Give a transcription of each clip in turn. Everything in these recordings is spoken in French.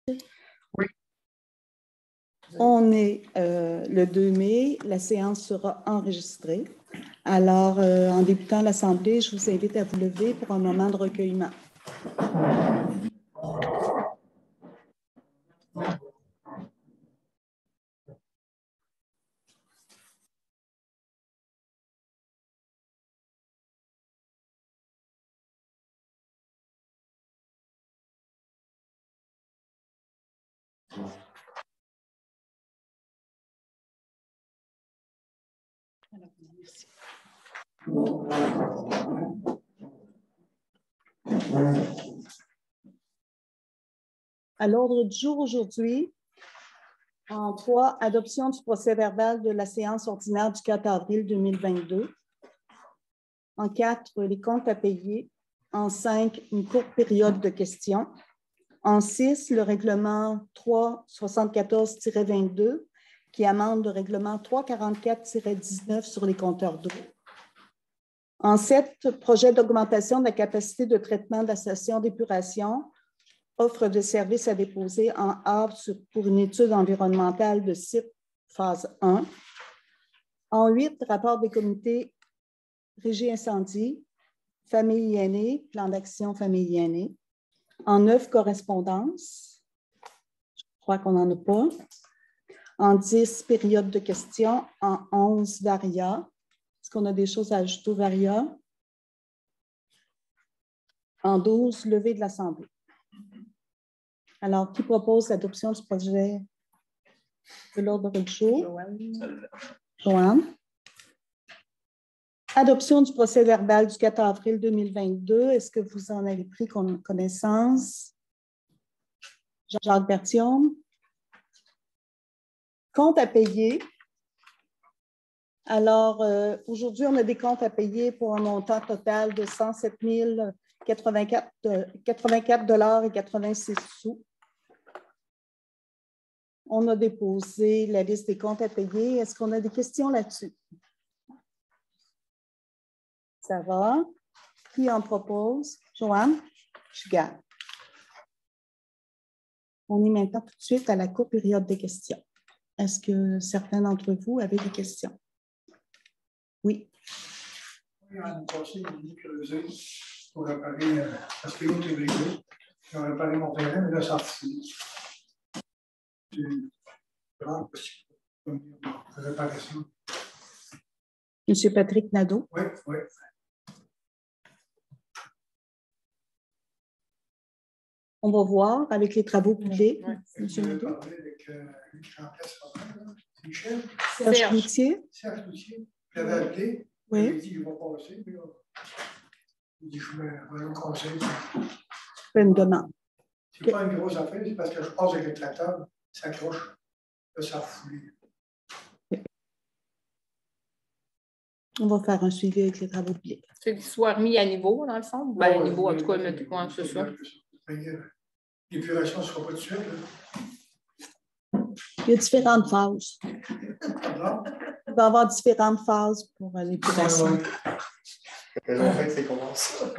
Oui. On est le 2 mai, la séance sera enregistrée. Alors, en débutant l'Assemblée, je vous invite à vous lever pour un moment de recueillement. Merci. À l'ordre du jour aujourd'hui, en 3, adoption du procès-verbal de la séance ordinaire du 4 avril 2022. En 4, les comptes à payer. En 5, une courte période de questions. En 6, le règlement 374-22 qui amende le règlement 344-19 sur les compteurs d'eau. En 7, projet d'augmentation de la capacité de traitement de la station d'épuration, offre de services à déposer en havre pour une étude environnementale de site phase 1. En 8, rapport des comités régie incendie, famille aînée, plan d'action famille aînée. En 9, correspondance. Je crois qu'on n'en a pas. En 10, période de questions. En 11, varia. Est-ce qu'on a des choses à ajouter au varia? En 12, levée de l'Assemblée. Alors, qui propose l'adoption du projet de l'ordre du jour? Joanne. Adoption du procès-verbal du 4 avril 2022. Est-ce que vous en avez pris connaissance? Jacques Berthiaume. Comptes à payer. Alors, aujourd'hui, on a des comptes à payer pour un montant total de 107 084,86 $. On a déposé la liste des comptes à payer. Est-ce qu'on a des questions là-dessus? Ça va? Qui en propose? Joanne? Je garde. On est maintenant tout de suite à la courte période des questions. Est-ce que certains d'entre vous avaient des questions? Oui. L'année passée, il m'a dit creuser pour réparer, parce que l'autre est brisé. J'ai réparé mon terrain, mais là, ça a foulé. C'est grave possible de réparer ça. M. Patrick Nadeau. Oui, oui. On va voir avec les travaux publics. Oui. Je vais parler avec Michel. Serge Cloutier. Serge Cloutier. Je l'avais appelé. Oui. Il m'a dit qu'il va passer. Puis, il dit je vais un conseil. C'est une demande. C'est pas une grosse affaire, c'est parce que je passe avec le tracteur, ça accroche, là, ça a foulé. On va faire un suivi avec les travaux publics. C'est qu'ils soient remis à niveau, dans le fond? Ben, à niveau, en tout cas, c'est ça. L'épuration ne sera pas tout de suite. Il y a différentes phases. Il va y avoir différentes phases pour l'épuration. C'est comment ça?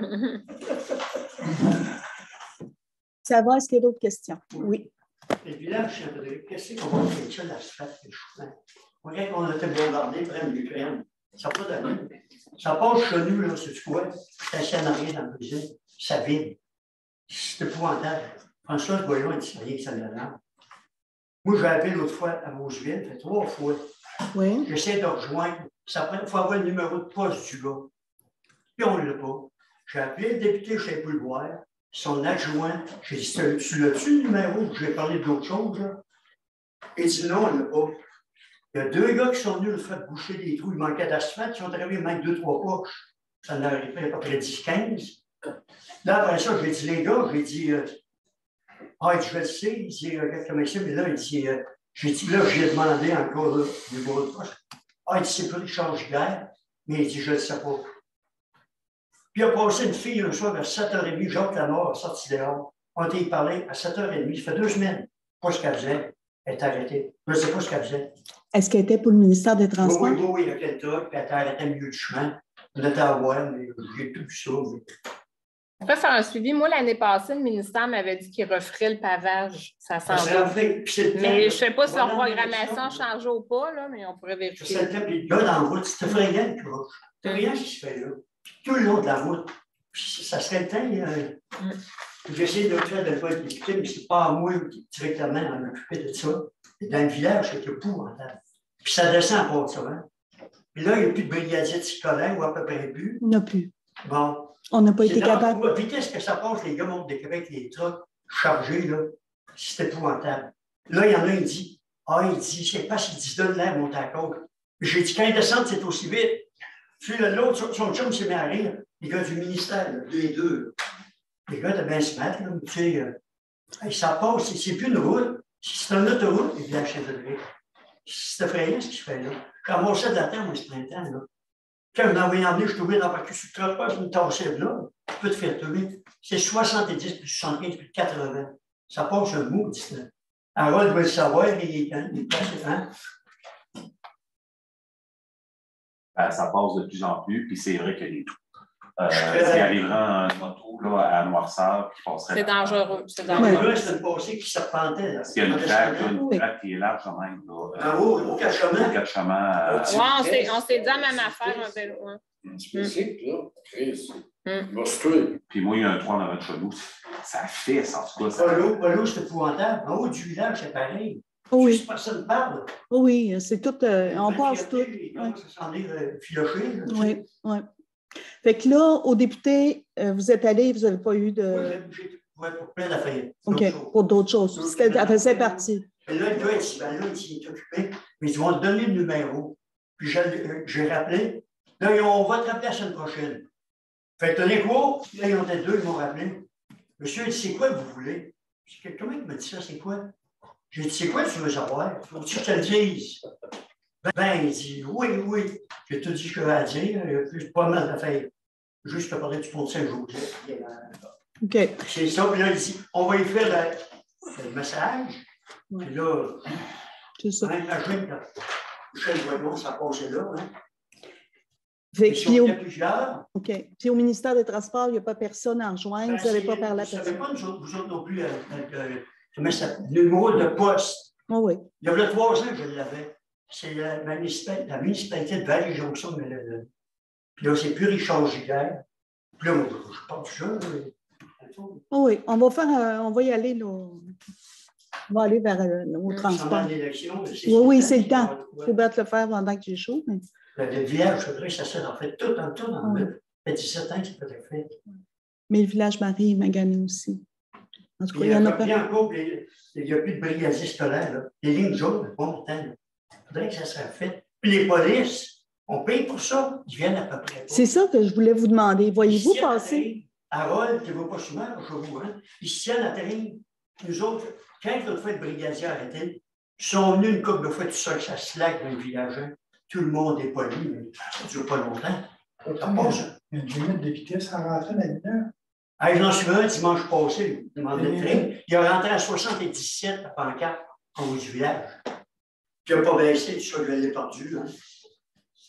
Ça va, est-ce qu'il y a d'autres questions? Oui. Et puis là, je sais qu'est-ce qu'on va faire ça, l'asphalte et le chemin? Regarde qu'on a été bombardé, près de l'Ukraine. Ça n'a pas d'allure. Ça passe chez nous, là, c'est quoi? C'est assis en arrière dans la cuisine, ça vide. C'est épouvantable. François Boyon a dit ça rien que ça me donne. Moi, j'ai appelé l'autre fois à Beauceville, ça fait 3 fois. Oui. J'essaie de rejoindre. Il faut avoir le numéro de poste du gars. Puis on ne l'a pas. J'ai appelé le député, je ne sais plus le voir. Son adjoint, j'ai dit, tu l'as-tu le numéro? J'ai parlé d'autre chose, là. Il dit non, on ne l'a pas. Il y a 2 gars qui sont venus le faire boucher des trous. Il manquait d'asphalte. Ils ont travaillé, il manque 2-3 poches. Ça en a arrivé à peu près 10-15. Là, après ça, j'ai dit, les gars, j'ai dit, je le sais. Il dit, comment ça? Mais là, il dit, j'ai dit, là, j'ai demandé encore le numéro de poche. Il dit, c'est plus Richard Giguère. Mais il dit, je ne le sais pas. Puis il a passé une fille un soir vers 7h30, Jacques Lamort a sorti dehors. On a été parler à 7h30. Ça fait 2 semaines. Pas ce qu'elle faisait. Elle est arrêtée. Je ne sais pas ce qu'elle faisait. Est-ce qu'elle était pour le ministère des Transports? Oui, il y a quelqu'un, puis elle était arrêtée au milieu du chemin. On était à voir, mais j'ai tout vu ça. On peut faire un suivi. Moi, l'année passée, le ministère m'avait dit qu'il referait le pavage. Ça s'en Ça va. serait fait. Mais je ne sais pas si leur Voilà, programmation a l'élection. changé ou pas, là, mais on pourrait Ça vérifier. serait le temps, puis le gars dans la route, c'était effrayant, tu vois. Il n'y a rien qui se fait là. Puis tout le long de la route, ça serait le temps. J'essaie de faire de le faire député, mais ce n'est pas à moi directement à m'occuper de ça. Et dans le village, c'est épouvantable. Puis ça descend à part de ça. Hein? Puis là, il n'y a plus de brigadier de scolaire, ou à peu près plus. Il n'y en a plus. Bon. On n'a pas été capable. À la vitesse que ça passe, les gars montent des Québec, les trucks chargés, là, c'est épouvantable. Là, il y en a un qui dit, il dit, je sais pas s'il dit, donne l'air, monte à la côte. J'ai dit, quand il descend, c'est aussi vite. Puis l'autre, son chum s'est mis à rire, les gars du ministère, là, les deux. Les gars de bien se mettre, là, tu sais, ça passe, c'est plus une route, c'est une autoroute, les villages chevaliers. C'est effrayant ce qu'il fait là. Quand on marchait de la terre, moi, ce printemps, là. Quand vous m'envoyez emmener, je suis tombé dans le parcours sur le trottoir, je me tassais là. Tu peux te faire tomber. C'est 70, puis 75, puis 80. Ça passe un mot, dit là. Harold doit le savoir, il est passé, hein? Ça passe de plus en plus, puis c'est vrai que les tout. S'il arrivera un moto là, à Noirceur, qui passerait. C'est dangereux. C'est Là, dangereux. c'est une passée qui serpentait. Parce qu'il y a une traque qui est large quand même. En haut, au quatre chemins. Au quatre chemins. Ouais, on s'est dit la même affaire, un vélo. Un spécifique, là. Chris. Mm. Puis moi, il y a un trou en avant de chez nous. Ça fait, en tout cas. Pas l'eau, c'est épouvantable. En haut du village, c'est pareil. Oui. Juste personne parle. Oui, c'est tout. On passe tout. Ça s'en est filoché. Oui, oui. Fait que là, au député, vous êtes allé, vous n'avez pas eu de. Oui, pour plein d'affaires. OK, pour d'autres choses. Ça faisait partie. Mais là, le gars, il est occupé, mais ils vont te donner le numéro. Puis j'ai rappelé. Là, on va te rappeler la semaine prochaine. Fait que t'as l'écho, là, ils ont été deux, ils m'ont rappelé. Monsieur, il dit, c'est quoi que vous voulez? Comment il m'a dit ça, c'est quoi? J'ai dit, c'est quoi que tu veux savoir? Faut-tu que je te le dise? Ben, il dit, oui. J'ai tout dit ce que je vais à dire. Il y a plus pas mal d'affaires. Juste te parler du pont de Saint-Joseph. OK. C'est ça. Puis là, il dit, on va y faire le message. Ouais. Puis là, c'est ça. imagine que Michel Voyons, ça passait là. Hein? Puis OK. Puis au ministère des Transports, il n'y a pas personne à rejoindre. Vous n'avez pas parlé à personne. Vous ne savez pas, vous autres non plus, le numéro de poste. Oh, oui. Il y a 3 ans que je l'avais. C'est la municipalité de Vallée-Jonction de Mélodie. Puis là, c'est plus Richard Giguère. Puis là, je parle du jeu. Oh, oui, on va y aller. Là. On va aller vers le transport. Oui, c'est le temps. Il faut battre le fer pendant que j'ai chaud. Mais... Le village, je voudrais que ça soit en fait tout en tout. Ça fait 17 ans que c'est pas fait. Mais le village Marie m'a gagné aussi. En tout cas, il y en a pas. Il n'y a plus de brigadiers scolaires. Les lignes jaunes, bon temps. Il faudrait que ça soit fait. Puis les polices, on paye pour ça. Ils viennent à peu près. C'est ça que je voulais vous demander. Voyez-vous passer? Harold, tu ne vas pas souvent chez vous, hein? Ils se tiennent à terre. Nous autres, quand l'autre fois le brigadier a arrêté, ils sont venus une couple de fois tout ça, que ça slack dans le village. Hein? Tout le monde est poli, mais ça ne dure pas longtemps. Il y a une limite de vitesse à rentrer là-dedans. J'en suis un dimanche passé, il a rentré à 77 à pancarte en haut du village. Puis il n'a pas baissé, ça, je l'ai perdu. Hein.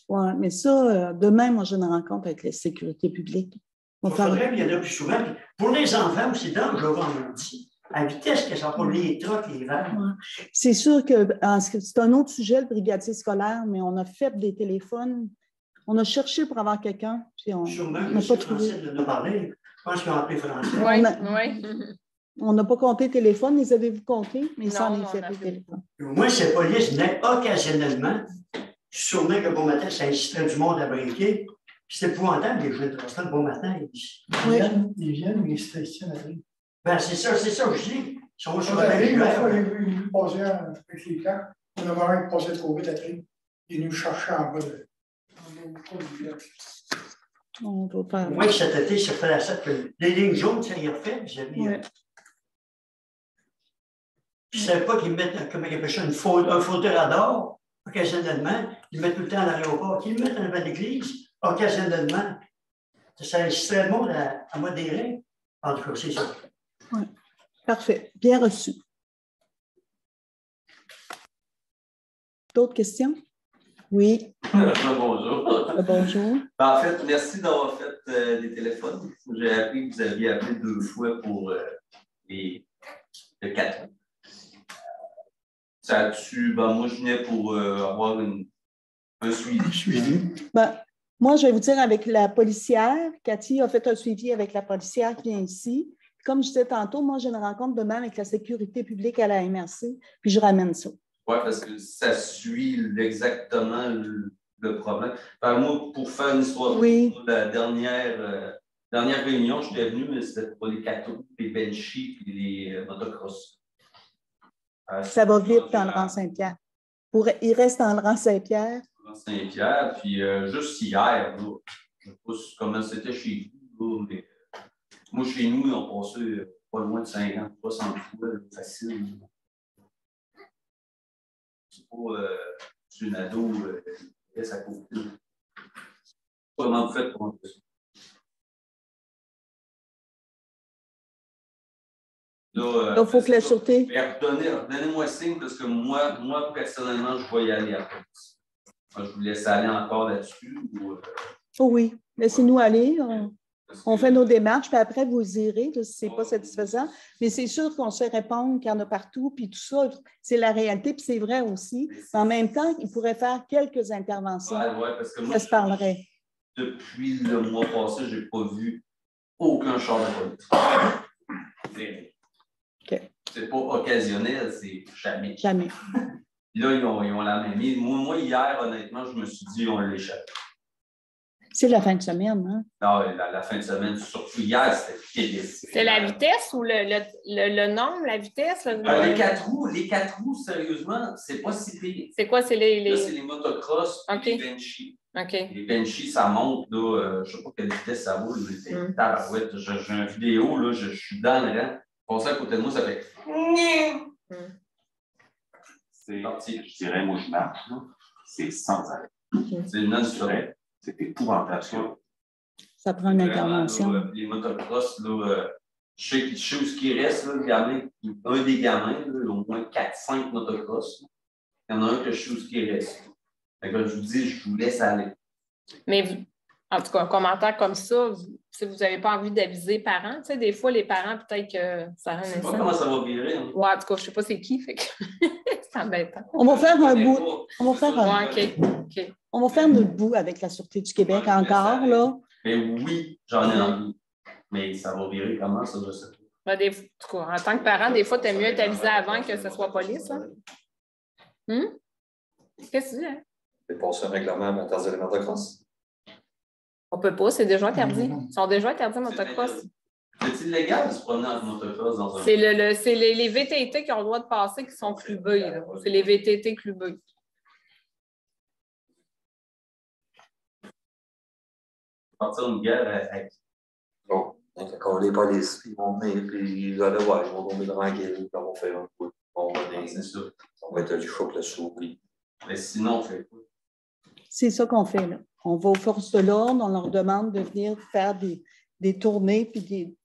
Oui, mais ça, demain, moi, j'ai une rencontre avec la sécurité publique. Il faudrait qu'il y en a plus souvent. Puis pour les enfants, c'est dangereux, on dit. À vitesse que ça prend les trucks, les vannes. Ouais. C'est sûr que c'est un autre sujet, le brigadier scolaire, mais on a fait des téléphones. On a cherché pour avoir quelqu'un, puis on n'a pas trouvé. De parler. Je pense qu'ils ont appelé français. Oui. On n'a pas compté téléphone. Les avez-vous comptés? Mais ça en est fait des téléphones. Moi, ces polices venaient occasionnellement. Sûrement que bon matin, ça inciterait du monde à brinquer. C'est épouvantable, les jeunes de bon matin. Ils viennent, mais ils se stationnent à rire. Ben, c'est ça que je dis. Ils sont sur la rue. La fois, il est venu passer avec les camps. On a vraiment passé trop vite à rire. Il est venu chercher en bas de village. Moi, cet été, ça fait la sorte que les lignes jaunes, ça y a refait. Puis j'avais. Ouais. Je ne savais pas qu'ils mettent, comment ils appellent ça, un fauteuil radar, occasionnellement. Ils le mettent tout le temps à l'aéroport. Qu'ils le mettent en avant de l'église, occasionnellement. Ça inciterait le monde à modérer. En tout cas, c'est ça. Oui. Parfait. Bien reçu. D'autres questions? Oui, Bonjour. bonjour. En fait, merci d'avoir fait des téléphones. J'ai appris que vous aviez appelé 2 fois pour le 4. Ça a-tu, moi, je venais pour avoir un suivi. Ben, moi, je vais vous dire avec la policière, Cathy a fait un suivi avec la policière qui vient ici. Comme je disais tantôt, moi, j'ai une rencontre demain avec la sécurité publique à la MRC, puis je ramène ça. Oui, parce que ça suit exactement le problème. Enfin, moi, pour faire une histoire, oui. La dernière réunion, j'étais venu, mais c'était pour les cateaux, les benchies et les motocross. Ça va vite dans le rang Saint-Pierre. Il reste dans le rang Saint-Pierre. Saint-Pierre, puis juste hier, là, je ne sais pas comment c'était chez vous, là, mais moi, chez nous, on passait pas loin de 50, 60 fois, facile. C'est pas une ado qui reste à côté. Comment vous faites pour un peu ça? Là, il faut que la sûreté. Donnez-moi signe parce que moi, personnellement, je vais y aller après. Je vous laisse aller encore là-dessus. Oh oui, laissez-nous aller. On fait nos démarches, puis après, vous irez si ce n'est pas satisfaisant. Mais c'est sûr qu'on se fait répondre qu'il y en a partout, puis tout ça, c'est la réalité, puis c'est vrai aussi. Mais en même temps, il pourrait faire quelques interventions. Parce que moi, ça se parlerait. Depuis le mois passé, je n'ai pas vu aucun char de police. Okay. C'est pas occasionnel, c'est jamais. Jamais. Puis là, ils ont la même mise. Moi, hier, honnêtement, je me suis dit, on l'échappe. C'est la fin de semaine, hein? Non, la fin de semaine, surtout hier, c'était c'est la vitesse ou le nombre, la vitesse? Les 4 roues, sérieusement, c'est pas si pire. C'est quoi? C'est les... Là, c'est les motocross et les benchies. Les benchies, ça monte, là, je ne sais pas quelle vitesse ça vaut, mais tabarouette. J'ai une vidéo, là, je suis dans le rang. Passer à côté de moi, ça fait. Je dirais, moi, je marche, c'est sans arrêt. C'est non-stop. C'est épouvantable. Ça prend une intervention. Là, les motocross, là, je sais où ce qui reste, là, un des gamins, là, au moins 4-5 motocross. Il y en a un que je sais où ce qui reste. Fait que je vous dis, je vous laisse aller. Mais en tout cas, un commentaire comme ça, si vous n'avez pas envie d'aviser les parents, tu sais, des fois, les parents, peut-être que ça rend Je ne sais pas comment ça va virer. Hein. Ouais, en tout cas, je ne sais pas c'est qui, fait que c'est embêtant. On va faire un bout. On va faire un OK. On va faire notre bout avec la Sûreté du Québec encore, là. Mais oui, j'en ai envie. Mais ça va virer comment, ça, je sais pas. En tout cas, en tant que parent, des fois, tu aimes mieux être avisé avant que ce soit police. Hein? Qu'est-ce que tu dis? Hein? C'est pour ce règlement interdit les motocross. On ne peut pas, c'est déjà interdit. Ils sont déjà interdits, motocross. C'est illégal de se promener en motocross dans un... C'est les VTT qui ont le droit de passer qui sont clubés. C'est les VTT clubés. Partir une guerre avec... Bon, quand les polices, ils vont venir, puis ils vont tomber tranquille, ils vont faire un coup. C'est ça. On va être du choc là-dessous, oui. Mais sinon, on fait quoi? C'est ça qu'on fait, là. On va aux forces de l'ordre, on leur demande de venir faire des tournées, puis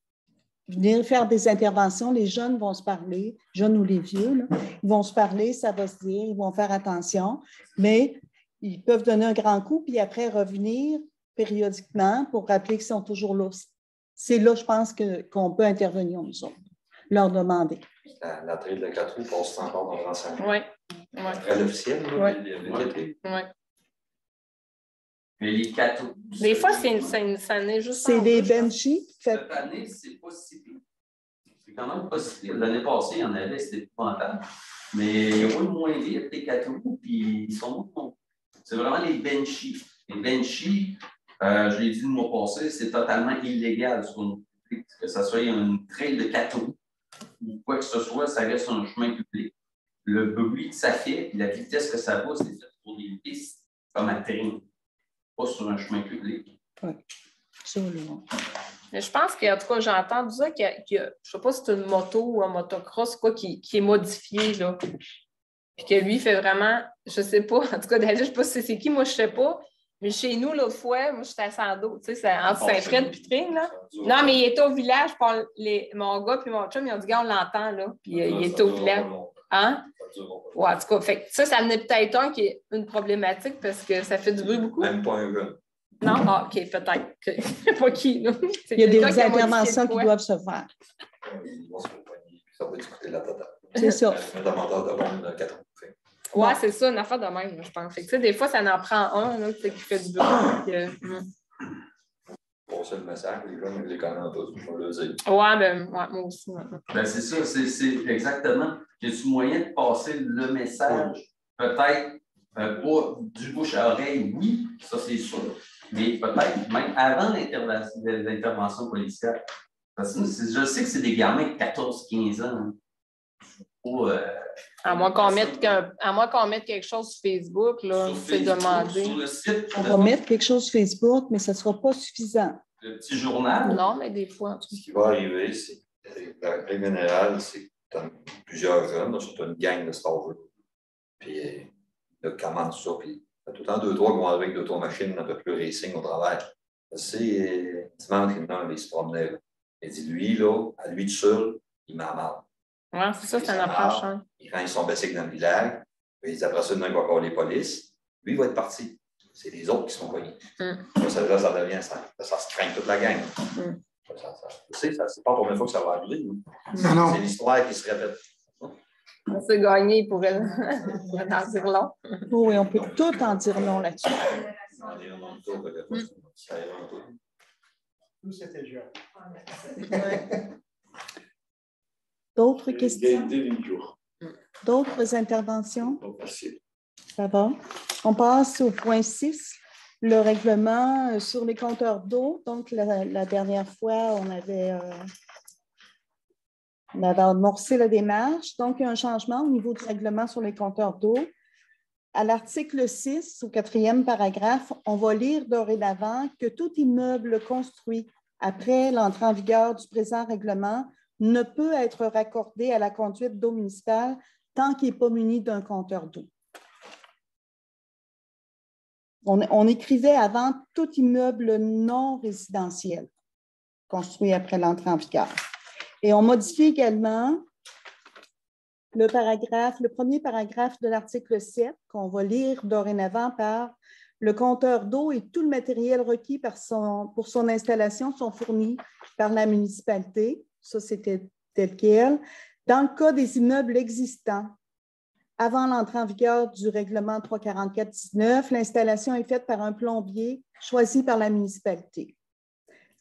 venir faire des interventions. Les jeunes vont se parler, jeunes ou les vieux, là, ils vont se parler, ça va se dire, ils vont faire attention, mais ils peuvent donner un grand coup, puis après revenir périodiquement pour rappeler qu'ils sont toujours là. C'est là, je pense, qu'on peut intervenir, nous autres, leur demander. La trail de 4 roues passe encore dans le renseignement. Oui. À l'officiel, Oui. Mais les 4 roues... Des fois, ça n'est juste... C'est des benchies. Cette année, c'est pas si pire. C'est quand même pas si pire. L'année passée, il y en avait, c'était épouvantable. Mais il roulent moins vite, les 4 roues, puis ils sont bons. C'est vraiment les benchies. Les benchies, je l'ai dit le mois passé, c'est totalement illégal. Que ce soit une trail de 4 roues ou quoi que ce soit, ça reste un chemin public. Le bruit que ça fait et la vitesse que ça va, c'est fait pour des pistes comme à train, pas sur un chemin public. Oui, absolument. Mais je pense qu'en tout cas, j'ai entendu ça qu'il y a, je ne sais pas si c'est une moto ou un motocross quoi, qui est modifié, là. Puis que lui, il fait vraiment, je ne sais pas, en tout cas, je ne sais pas si c'est qui, moi, je ne sais pas. Mais chez nous, l'autre fois, moi, j'étais à Sando, tu sais, c'est entre Saint-Fred et Pitrine, là. Non, mais il était au village, mon gars puis mon chum, ils ont dit, gars, on l'entend, là. Puis il était au village. Hein? durera pas. Ouais, en tout cas, fait, que ça venait peut-être un qui est une problématique parce que ça fait du bruit beaucoup. Même pas un jeune. Non? Ah, OK, peut-être. Je ne sais pas qui. Là. Il y a des interventions qui doivent se faire. Ils vont se repoigner, puis ça va discuter la totale. C'est ça. Un demandeur de bombe de 4 ans. Ouais, c'est ça, une affaire de même, je pense. Fait que, des fois, ça en prend un là, qui fait du bruit. Pour ça, le message, les jeunes, ils les connaissent tous, je vais le dire. Ouais, moi aussi. Ben, c'est ça, c'est exactement. Y a-tu moyen de passer le message? Peut-être pas du bouche à oreille, oui, ça c'est sûr. Mais peut-être même avant l'intervention policière. Parce que je sais que c'est des gamins de 14-15 ans. Hein. À moins qu'on mette quelque chose sur Facebook, là, c'est demandé. Sur le site, On va mettre quelque chose sur Facebook, mais ça ne sera pas suffisant. le petit journal. Non, mais des fois. Ce qui va arriver, c'est la règle générale, c'est que tu as plusieurs jeunes, tu as une gang de stars. Puis là, commence ça, puis tu as tout le temps 2-3 qui vont avec d'automachines un peu plus racing au travers. C'est dimanche, il se promenait. Il dit, lui, là, à lui tout seul, il m'a mal. Oui, c'est ça, c'est un approche. Hein. Il rend son bicycle dans le village, puis après ça, il va encore les polices. Lui, il va être parti. C'est les autres qui sont connus. Là, ça devient, ça se craint toute la gang. C'est pas la première fois que ça va arriver. C'est l'histoire qui se répète. On s'est gagné pour en dire long. Oui, on peut tout en dire long là-dessus. Tout c'était jeune. D'autres questions? D'autres interventions? Ça va. On passe au point 6, le règlement sur les compteurs d'eau. Donc, la dernière fois, on avait amorcé la démarche. Donc, il y a un changement au niveau du règlement sur les compteurs d'eau. À l'article 6, au 4e paragraphe, on va lire dorénavant que tout immeuble construit après l'entrée en vigueur du présent règlement ne peut être raccordé à la conduite d'eau municipale tant qu'il n'est pas muni d'un compteur d'eau. On écrivait avant tout immeuble non résidentiel construit après l'entrée en vigueur. Et on modifie également le premier paragraphe de l'article 7, qu'on va lire dorénavant par « Le compteur d'eau et tout le matériel requis pour son installation sont fournis par la municipalité. » Ça, c'était tel quel. Dans le cas des immeubles existants, avant l'entrée en vigueur du règlement 344-19, l'installation est faite par un plombier choisi par la municipalité.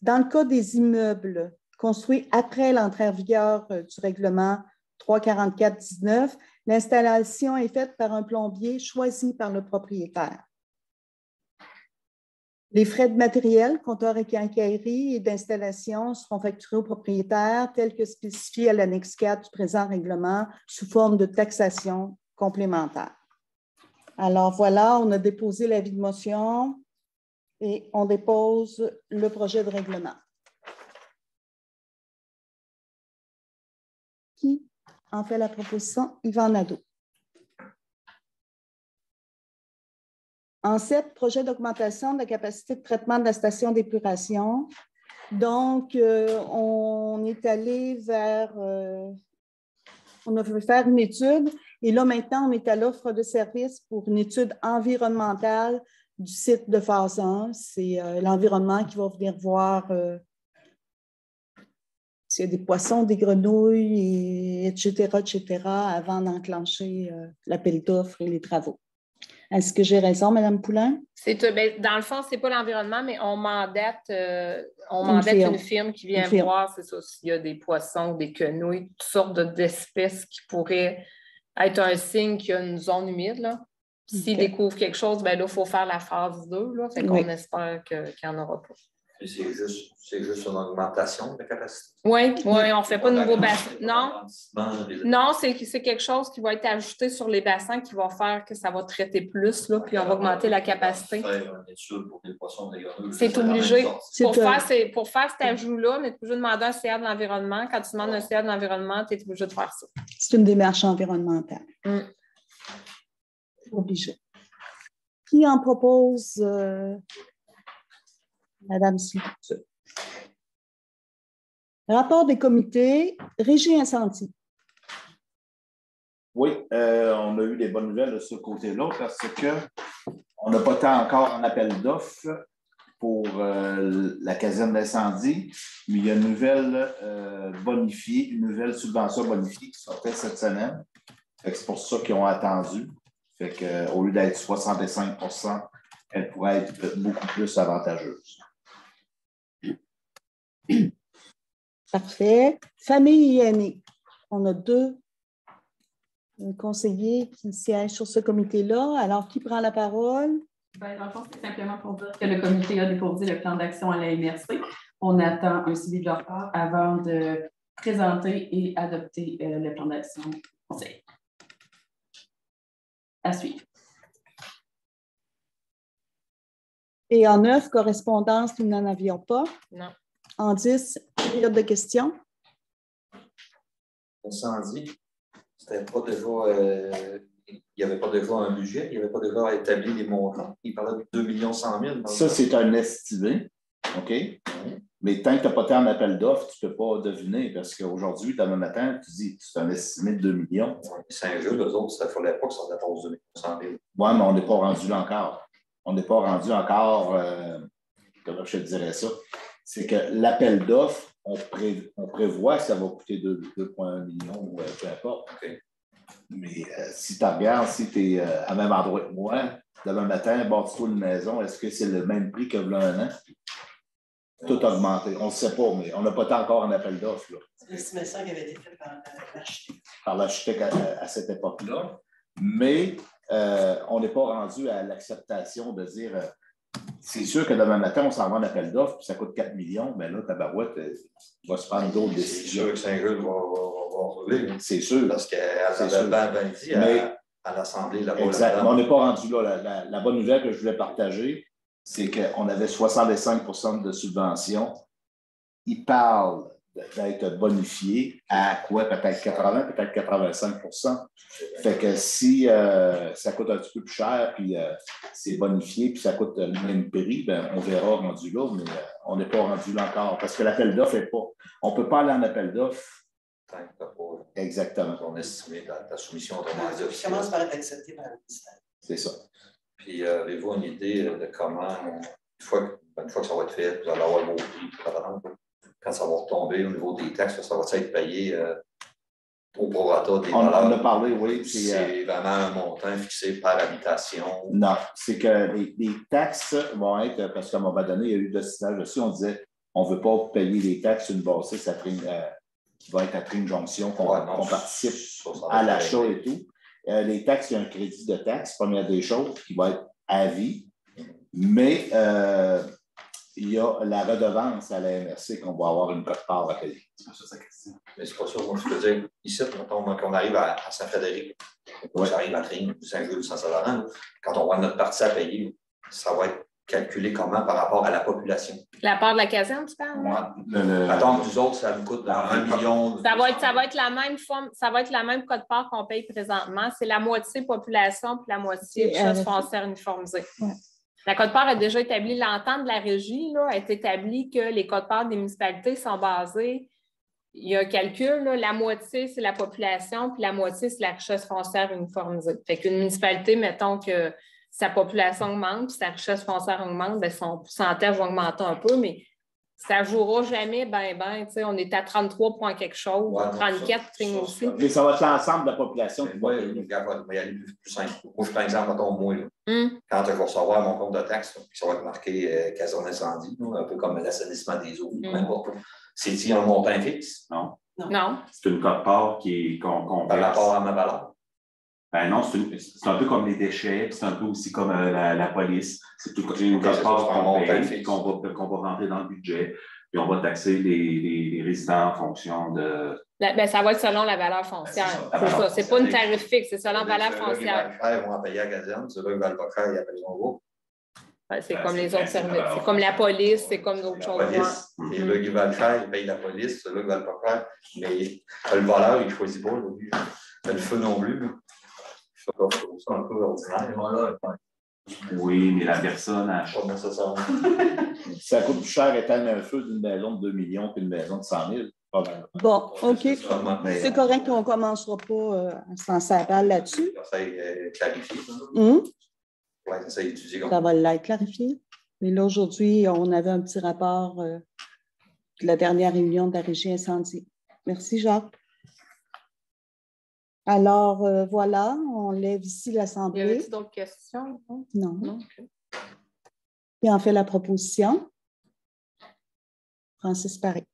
Dans le cas des immeubles construits après l'entrée en vigueur du règlement 344-19, l'installation est faite par un plombier choisi par le propriétaire. Les frais de matériel, compteur et quincaillerie et d'installation seront facturés au propriétaire tels que spécifiés à l'annexe 4 du présent règlement sous forme de taxation complémentaire. Alors voilà, on a déposé l'avis de motion et on dépose le projet de règlement. Qui en fait la proposition? Yvan Nadeau. En 7, projet d'augmentation de la capacité de traitement de la station d'épuration. Donc, on est allé vers... on a fait faire une étude et là, maintenant, on est à l'offre de service pour une étude environnementale du site de phase 1. C'est l'environnement qui va venir voir s'il y a des poissons, des grenouilles, etc., avant d'enclencher l'appel d'offres et les travaux. Est-ce que j'ai raison, Mme Poulain? Dans le fond, ce n'est pas l'environnement, mais on mandate une firme qui vient voir, c'est ça, s'il y a des poissons, des quenouilles, toutes sortes d'espèces qui pourraient être un signe qu'il y a une zone humide. S'ils découvrent quelque chose, là, il faut faire la phase 2. Là, fait qu'on espère qu'il n'y en aura pas. C'est juste une augmentation de la capacité? Oui, on ne fait pas de nouveaux bassins. Non, c'est quelque chose qui va être ajouté sur les bassins qui va faire que ça va traiter plus, là, puis on va augmenter la capacité. C'est obligé. Pour faire cet ajout-là, on est obligé de demander un CA de l'environnement. Quand tu demandes un CA de l'environnement, tu es obligé de faire ça. C'est une démarche environnementale. Obligé. Qui en propose? Madame Smith. Rapport des comités, régie incendie. Oui, on a eu des bonnes nouvelles de ce côté-là parce qu'on n'a pas été encore en appel d'offres pour la caserne d'incendie, mais il y a une nouvelle bonifiée, une nouvelle subvention bonifiée qui sortait cette semaine. C'est pour ça qu'ils ont attendu. Fait qu'au lieu d'être 65 %, elle pourrait être beaucoup plus avantageuse. Parfait. Famille et aînés. On a 2 conseillers qui siègent sur ce comité-là. Alors, qui prend la parole? Bien, dans le fond, c'est simplement pour dire que le comité a déposé le plan d'action à la MRC. On attend un suivi de leur part avant de présenter et adopter le plan d'action du conseil. À suivre. Et en 9, correspondance, nous n'en avions pas. Non. En 10, période de questions. Incendie, c'était pas déjà. Il n'y avait pas déjà un budget, il n'y avait pas déjà établi les montants. Il parlait de 2 100 000 000. Ça, c'est un estimé, OK? Mais tant que tu n'as pas été en appel d'offres, tu ne peux pas deviner parce qu'aujourd'hui, demain matin, tu dis c'est un estimé de 2 millions. Saint-Just, eux autres, ça ne fallait pas que ça dépasse 2 100 000. Oui, mais on n'est pas rendu là encore. On n'est pas rendu encore, comment je te dirais ça? C'est que l'appel d'offres, on prévoit que ça va coûter 2,1 millions ou peu importe. Okay. Mais si tu regardes, si tu es à même endroit que moi, demain matin, bâtis-toi une maison, est-ce que c'est le même prix que là un an? Tout a augmenté. On ne sait pas, mais on n'a pas été encore en appel d'offres. C'est l'estimation qui avait été faite par l'architecte. Par l'architecte à cette époque-là. Mais on n'est pas rendu à l'acceptation de dire c'est sûr que demain matin, on s'en va en appel d'offres, puis ça coûte 4 millions, mais là, tabarouette, va se prendre d'autres décisions. C'est sûr que Saint-Just va relever. C'est sûr. Parce qu'elle avait dit à l'Assemblée là-bas. Exact. Mais on n'est pas rendu là. La bonne nouvelle que je voulais partager, c'est qu'on avait 65 % de subvention. Ils parlent d'être bonifié à quoi? Peut-être 80, peut-être 85 %. Fait que si ça coûte un petit peu plus cher, puis c'est bonifié, puis ça coûte le même prix, ben, on verra rendu là, mais on n'est pas rendu là encore. Parce que l'appel d'offres n'est pas. On ne peut pas aller en appel d'offres. Exactement. On a estimé ta soumission autrement dit. Ça commence par être accepté par le ministère. C'est ça. Puis avez-vous une idée de comment, une fois que ça va être fait, vous allez avoir vos prix, quand ça va retomber au niveau des taxes, ça va être payé au prorata des valeurs? On en a parlé, oui. C'est vraiment un montant fixé par habitation? Non, c'est que les taxes vont être, parce qu'à un moment donné, il y a eu de citage dessus, on disait on ne veut pas payer les taxes sur une bâtisse qui va être à Prime Jonction, qu'on participe à l'achat et tout. Les taxes, il y a un crédit de taxes, première des choses, qui va être à vie, mais il y a la redevance à la MRC qu'on va avoir une cote-part à payer. C'est pas ça sa question. Mais c'est pas ça, moi je peux dire, ici, quand on arrive à Saint-Frédéric, ça arrive à Tring, Saint-Jules, Saint-Sauveur, quand on voit notre partie à payer, ça va être calculé comment par rapport à la population? La part de la caserne, tu parles? Ouais. Attends, nous autres, ça nous coûte 1 million. Ça va être la même forme, ça va être la même quote-part qu'on paye présentement. C'est la moitié population puis la moitié chose foncière uniformisée. Ouais. La quote-part a déjà établi, l'entente de la régie là, est établie que les quote-parts des municipalités sont basées. Il y a un calcul, là, la moitié, c'est la population, puis la moitié, c'est la richesse foncière uniformisée. Fait qu'une municipalité, mettons que sa population augmente, puis sa richesse foncière augmente, bien, son pourcentage va augmenter un peu, mais ça ne jouera jamais, on est à 33 points quelque chose, ouais, 34, Tring aussi. Mais ça va être l'ensemble de la population qui va y aller plus simple. Moi, je prends exemple, mettons, moi, quand je vais recevoir mon compte de taxes, ça va être marqué caserne incendie, un peu comme l'assainissement des eaux, c'est-il un montant fixe? Non. Non. C'est une cote-part qu'on par rapport à ma valeur? Ben non, c'est un peu comme les déchets, c'est un peu aussi comme la police. C'est une cote-part qu'on paye, qu'on va rentrer dans le budget, puis on va taxer les résidents en fonction de... ça va être selon la valeur foncière. C'est ça. C'est pas une tarif fixe, c'est selon la valeur foncière. Ils vont en payer à la caserne, ceux-là qui valent pas cher, ils appellent gros. C'est comme les autres services. C'est comme la police, c'est comme d'autres choses. Et là, qui valent cher, ils payent la police, ceux-là qui valent pas cher. Mais le voleur, il ne choisit pas. Le feu non plus. C'est un peu ordinaire. Oui, mais la personne a... Ça coûte plus cher éteindre un feu d'une maison de 2 millions qu'une maison de 100 000. Bon, OK. C'est correct qu'on ne commencera pas sans savoir là-dessus. Ça est clarifié. Ouais, ça a étudié. Ça va l'être clarifié. Mais là, aujourd'hui, on avait un petit rapport de la dernière réunion de la régie incendie. Merci, Jacques. Alors, voilà, on lève ici l'Assemblée. Y avait-il d'autres questions? Non. Non. Qui en fait la proposition? Francis Paré.